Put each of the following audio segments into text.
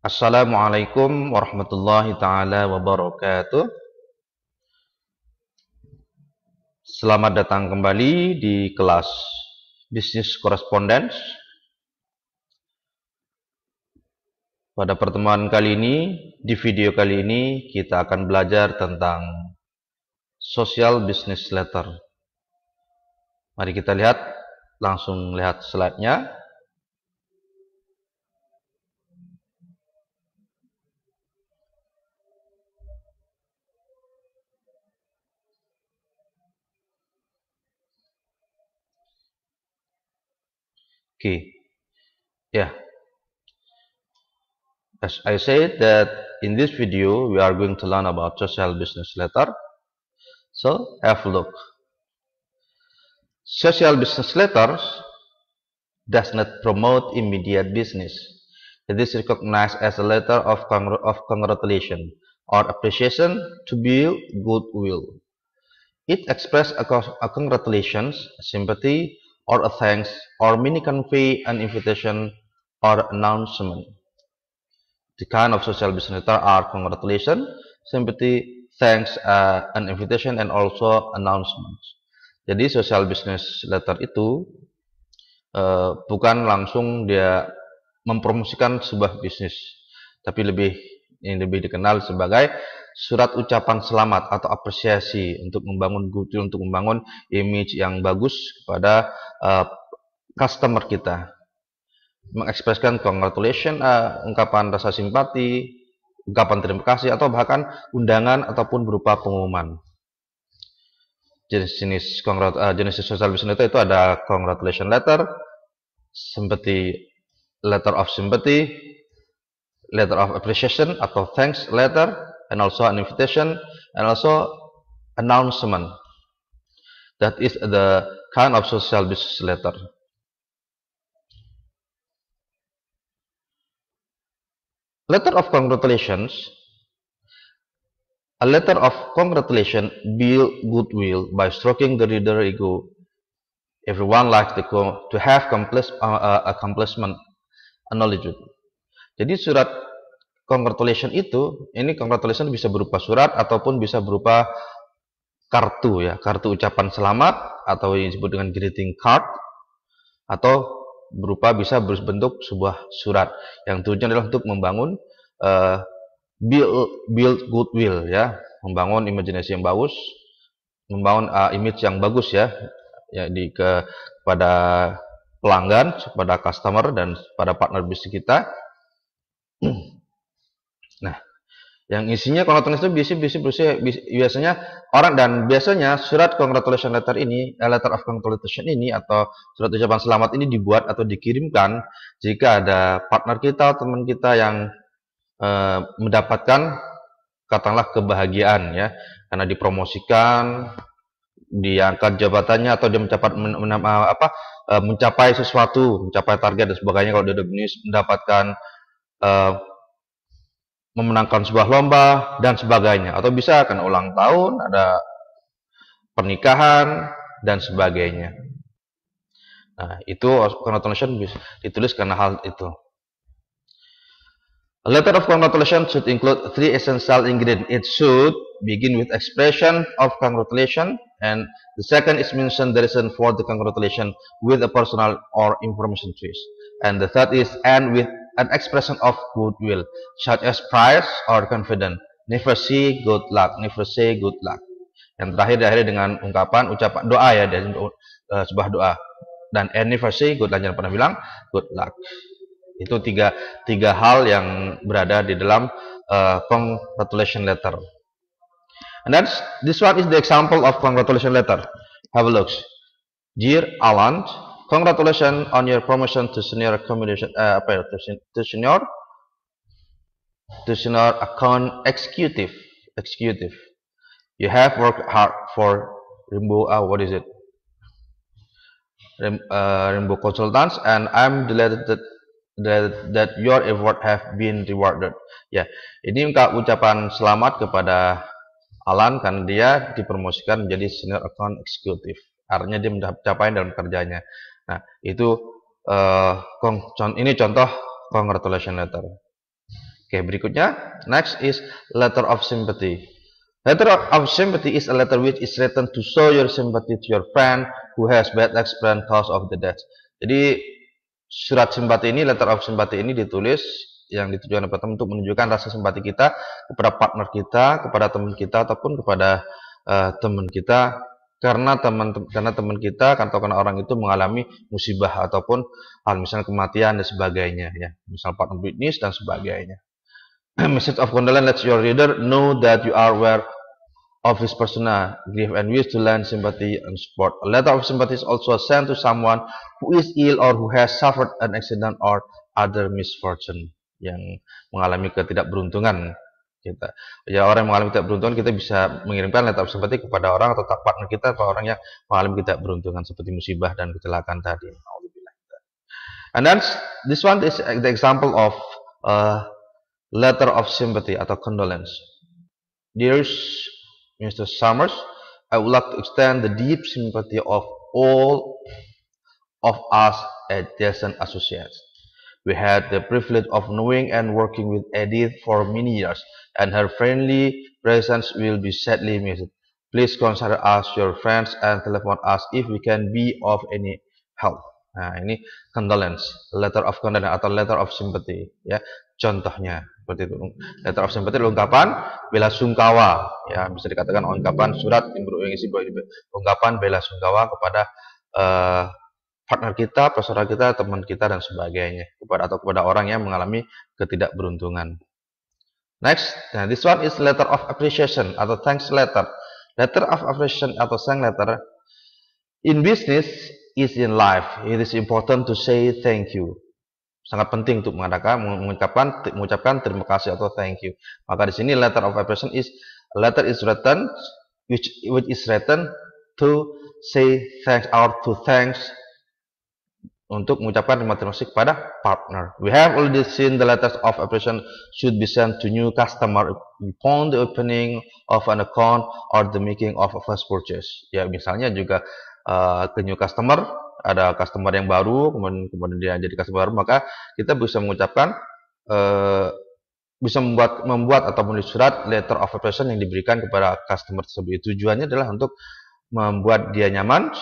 Assalamualaikum warahmatullahi taala wabarakatuh. Selamat datang kembali di kelas Bisnis Correspondence. Pada pertemuan kali ini, di video kali ini kita akan belajar tentang Social Business Letter. Mari kita langsung lihat slide-nya. Yeah. As I said that in this video we are going to learn about social business letter. So have a look. Social business letters does not promote immediate business. It is recognized as a letter of congratulation or appreciation to build goodwill. It expresses a congratulations, sympathy, or a thanks, or many convey an invitation or announcement. The kind of social business letter are congratulations, sympathy, thanks, an invitation, and also announcements. Jadi social business letter itu bukan langsung dia mempromosikan sebuah bisnis, tapi lebih dikenal sebagai surat ucapan selamat atau apresiasi untuk membangun goodwill, untuk membangun image yang bagus kepada customer kita. Mengekspresikan congratulations, ungkapan rasa simpati, ungkapan terima kasih, atau bahkan undangan ataupun berupa pengumuman. Jenis social business letter itu ada congratulation letter, letter of sympathy, letter of appreciation atau thanks letter, and also an invitation, and also announcement. That is the kind of social business letter. Letter of congratulations. A letter of congratulation build goodwill by stroking the reader ego. Everyone likes to have accomplishment acknowledged. Jadi surat congratulation itu, ini congratulation bisa berupa surat ataupun bisa berupa kartu ya, kartu ucapan selamat atau yang disebut dengan greeting card, atau bisa berbentuk sebuah surat yang tujuannya adalah untuk membangun build goodwill ya, membangun imajinasi yang bagus, membangun image yang bagus ya kepada pelanggan, kepada customer, dan pada partner bisnis kita. Nah, yang isinya congratulation biasanya biasanya surat congratulation letter ini, letter of congratulation ini atau surat ucapan selamat ini dibuat atau dikirimkan jika ada partner kita, teman kita yang mendapatkan katakanlah kebahagiaan ya, karena dipromosikan, diangkat jabatannya, atau dia mencapai sesuatu, mencapai target dan sebagainya. Kalau dia bisnis mendapatkan memenangkan sebuah lomba dan sebagainya, atau bisa kan ulang tahun, ada pernikahan dan sebagainya. Nah, itu congratulation ditulis karena hal itu. A letter of congratulation should include 3 essential ingredients. It should begin with expression of congratulation, and the second is mention the reason for the congratulation with a personal or information twist, and the third is end with an expression of goodwill, such as praise or confidence. Never say good luck, never say good luck. Yang terakhir diakhiri dengan ucapan doa ya, dari sebuah doa. Dan never say good luck, jangan pernah bilang good luck. Itu tiga hal yang berada di dalam congratulation letter. And this one is the example of congratulation letter. Have a look. Dear Alan, congratulations on your promotion to senior senior account executive. You have worked hard for Rainbow. Rainbow Consultants, and I'm delighted that your effort have been rewarded. Ya, ini ucapan selamat kepada Alan karena dia dipromosikan menjadi senior account executive. Artinya dia mencapai dalam kerjanya. Nah, itu ini contoh congratulation letter. Oke, berikutnya, next is letter of sympathy. Letter of sympathy is a letter which is written to show your sympathy to your friend who has bad experience cause of the death. Jadi surat simpati ini, letter of sympathy ini ditulis yang ditujukan kepada teman untuk menunjukkan rasa simpati kita kepada partner kita, kepada teman kita ataupun kepada teman kita karena teman kita atau karena orang itu mengalami musibah ataupun hal misalnya kematian dan sebagainya ya, misal partner bisnis dan sebagainya. Message of condolence lets your reader know that you are aware of his personal grief and wish to lend sympathy and support. A letter of sympathy is also sent to someone who is ill or who has suffered an accident or other misfortune, yang mengalami ketidakberuntungan kita. Ya, orang yang mengalami ketidakberuntungan, kita bisa mengirimkan letter of sympathy kepada orang atau partner kita atau orang yang mengalami ketidakberuntungan seperti musibah dan kecelakaan tadi. And then this one is the example of letter of sympathy atau condolence. Dear Mr. Summers, I would like to extend the deep sympathy of all of us at Jason Associates. We had the privilege of knowing and working with Edith for many years, and her friendly presence will be sadly missed. Please consider us your friends and telephone us if we can be of any help. Nah, ini condolence, letter of condolence atau letter of sympathy ya. Contohnya seperti itu. Letter of sympathy ungkapan bela sungkawa ya, bisa dikatakan ungkapan surat yang berisi ungkapan bela sungkawa kepada partner kita, saudara kita, teman kita dan sebagainya, kepada orang yang mengalami ketidakberuntungan. Next, nah, this one is letter of appreciation atau thanks letter. Letter of appreciation atau thanks letter in business is in life. It is important to say thank you. Sangat penting untuk mengucapkan terima kasih atau thank you. Maka di sini letter of appreciation is letter is written which is written to say thanks or to thanks, untuk mengucapkan terima kasih kepada partner. We have already seen the letters of appreciation should be sent to new customer upon the opening of an account or the making of a first purchase. Ya, misalnya juga ke new customer, ada customer yang baru, kemudian dia jadi customer baru, maka kita bisa mengucapkan bisa membuat atau menulis surat letter of appreciation yang diberikan kepada customer tersebut. Tujuannya adalah untuk membuat dia nyaman,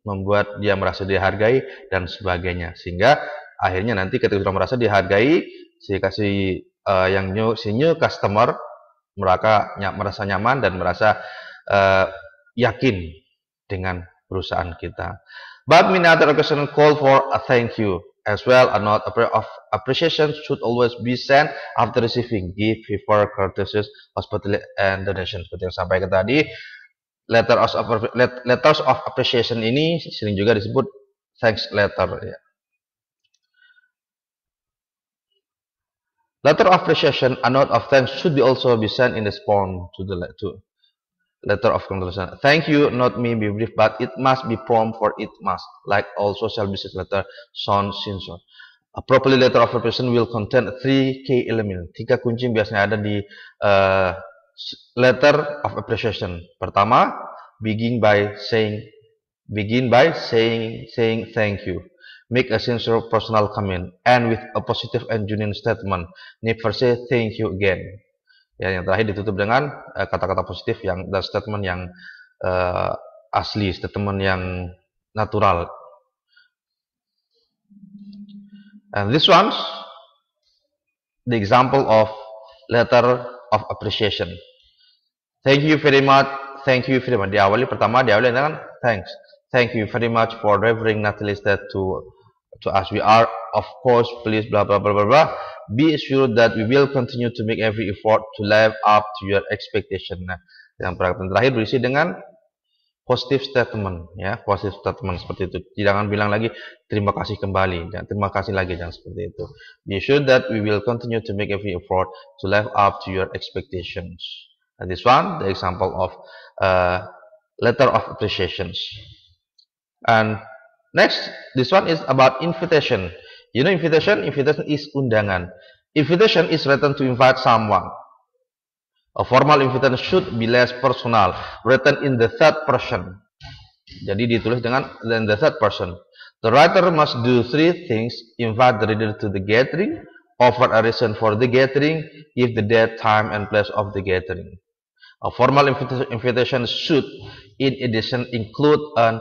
membuat dia merasa dihargai dan sebagainya, sehingga akhirnya nanti ketika sudah merasa dihargai, si new customer merasa nyaman dan merasa yakin dengan perusahaan kita. But many other occasions call for a thank you as well. A note of appreciation should always be sent after receiving gift, favor, courtesies, hospitality, and donation. Seperti yang sampaikan tadi, letters of appreciation ini sering juga disebut thanks letter. Ya. Letter of appreciation, a note of thanks should also be sent in response to the letter of congratulation. Thank you, not me, be brief, but it must be prompt, for it must, like all social business letter, sound sincere. A properly letter of appreciation will contain 3 key elements. 3 kunci biasanya ada di letter of appreciation. Pertama, begin by saying thank you. Make a sincere personal comment, and with a positive and genuine statement. Never say thank you again. Ya, yang terakhir ditutup dengan kata-kata positif dan statement yang asli, statement yang natural. And this one's the example of letter of appreciation. Thank you very much. Diawali dengan thanks. Thank you very much for delivering Natalie's death to us. We are, of course, pleased, blah blah blah blah blah. Be assured that we will continue to make every effort to live up to your expectation. Nah, yang terakhir berisi dengan positive statement, ya, positive statement seperti itu. Jangan bilang lagi terima kasih kembali, terima kasih lagi, jangan seperti itu. Be assured that we will continue to make every effort to live up to your expectations. And this one, the example of letter of appreciations. And next, this one is about invitation. You know invitation? Invitation is undangan. Invitation is written to invite someone. A formal invitation should be less personal, written in the third person. Jadi ditulis dengan in the third person. The writer must do 3 things: invite the reader to the gathering, offer a reason for the gathering, give the date, time, and place of the gathering. A formal invitation should, in addition, include an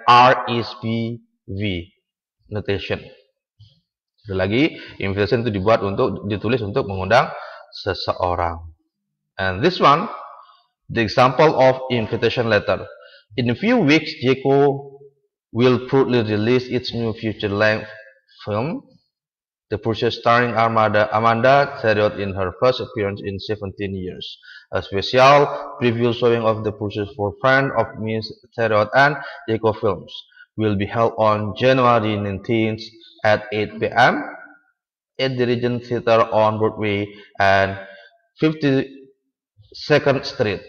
RSVP notation. Sekali lagi, invitation itu ditulis untuk mengundang seseorang. And this one, the example of invitation letter. In a few weeks, Jeko will proudly release its new feature-length film, The Pursuit, starring Amanda Theriot in her first appearance in 17 years. A special preview showing of The Pursuit for friends of Miss Theriot and Jeko Films will be held on January 19th at 8 p.m. at the Regent Theatre on Broadway and 52nd Street.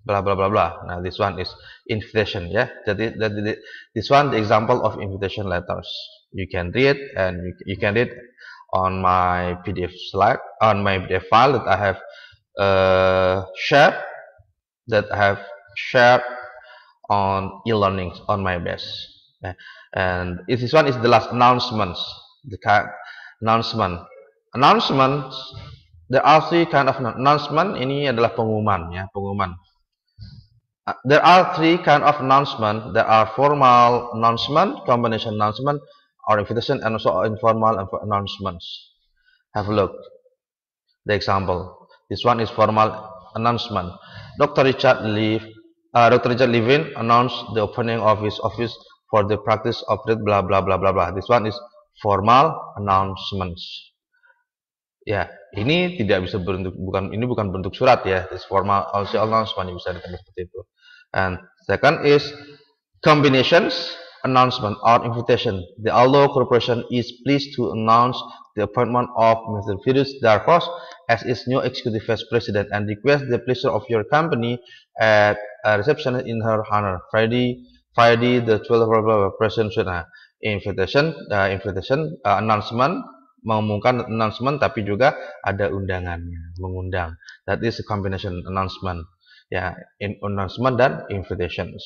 Blah blah blah blah. Now this one is invitation, yeah. This one the example of invitation letters. You can read and you can read on my PDF slide, on my PDF file that I have shared on e-learning on my base. And this one is the last announcements. Announcements. There are three kind of announcement. Ini adalah pengumuman, ya, pengumuman. There are three kind of announcement. There are formal announcement, combination announcement, or invitation, and also informal announcements. Have a look. The example. This one is formal announcement. Dr. Richard Levin announced the opening of his office for the practice of blah blah blah blah blah. This one is formal announcements. Ya, ini tidak bisa bukan bentuk surat, ya. This formal also announcement, bisa ditulis seperti itu. And second is combinations announcement or invitation. The Aldo Corporation is pleased to announce the appointment of Mr. Firuz Darkos as its new executive vice president and request the pleasure of your company at a reception in her honor. Friday the 12th president. Invitation announcement, mengumumkan announcement, tapi juga ada undangannya, mengundang. That is a combination announcement, ya, in announcement dan invitations.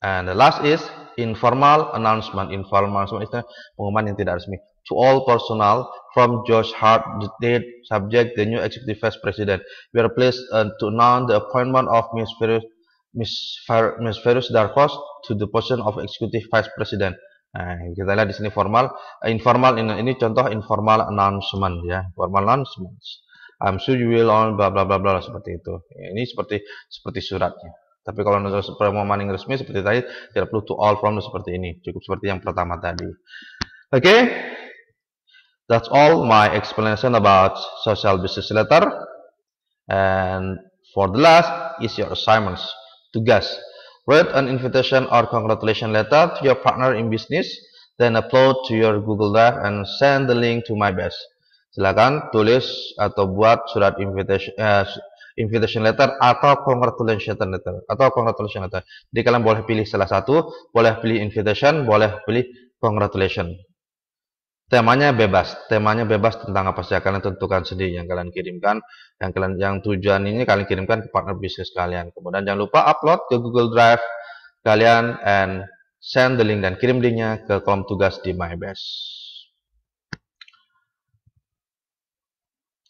And the last is informal announcement. Informal announcement itu pengumuman yang tidak resmi. To all personnel from George Hart, the date subject the new executive vice president. We are pleased to announce the appointment of Miss Firuz Darkos to the position of executive vice president. Nah, kita lihat di sini formal, informal, ini contoh informal announcement, ya, formal announcements. I'm sure you will on bla bla bla bla, seperti itu. Ini seperti suratnya. Tapi kalau untuk pengumuman yang resmi seperti tadi, tidak perlu to all from seperti ini, cukup seperti yang pertama tadi. Okay, that's all my explanation about social business letter. And for the last is your assignments, tugas. Write an invitation or congratulation letter to your partner in business, then upload to your Google Drive and send the link to my base. Silakan tulis atau buat surat invitation letter atau congratulation letter. Jadi kalian boleh pilih salah satu, boleh pilih invitation, boleh pilih congratulation. Temanya bebas tentang apa saja, kalian tentukan sendiri yang kalian kirimkan, yang tujuan ini kalian kirimkan ke partner bisnis kalian. Kemudian jangan lupa upload ke Google Drive kalian and send the link, dan kirim linknya ke kolom tugas di MyBase.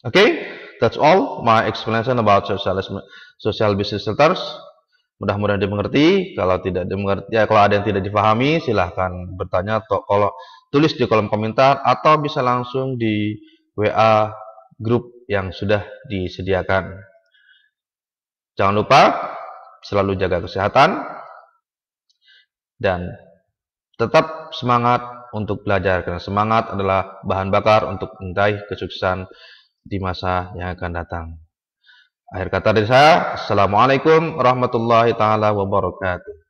Okay, that's all my explanation about social business letters. Mudah-mudahan dimengerti. Kalau tidak dimengerti, ya, kalau ada yang tidak dipahami, silahkan bertanya atau kalau tulis di kolom komentar atau bisa langsung di WA grup yang sudah disediakan. Jangan lupa selalu jaga kesehatan dan tetap semangat untuk belajar, karena semangat adalah bahan bakar untuk meraih kesuksesan di masa yang akan datang. Akhir kata dari saya, Assalamualaikum warahmatullahi taala wabarakatuh.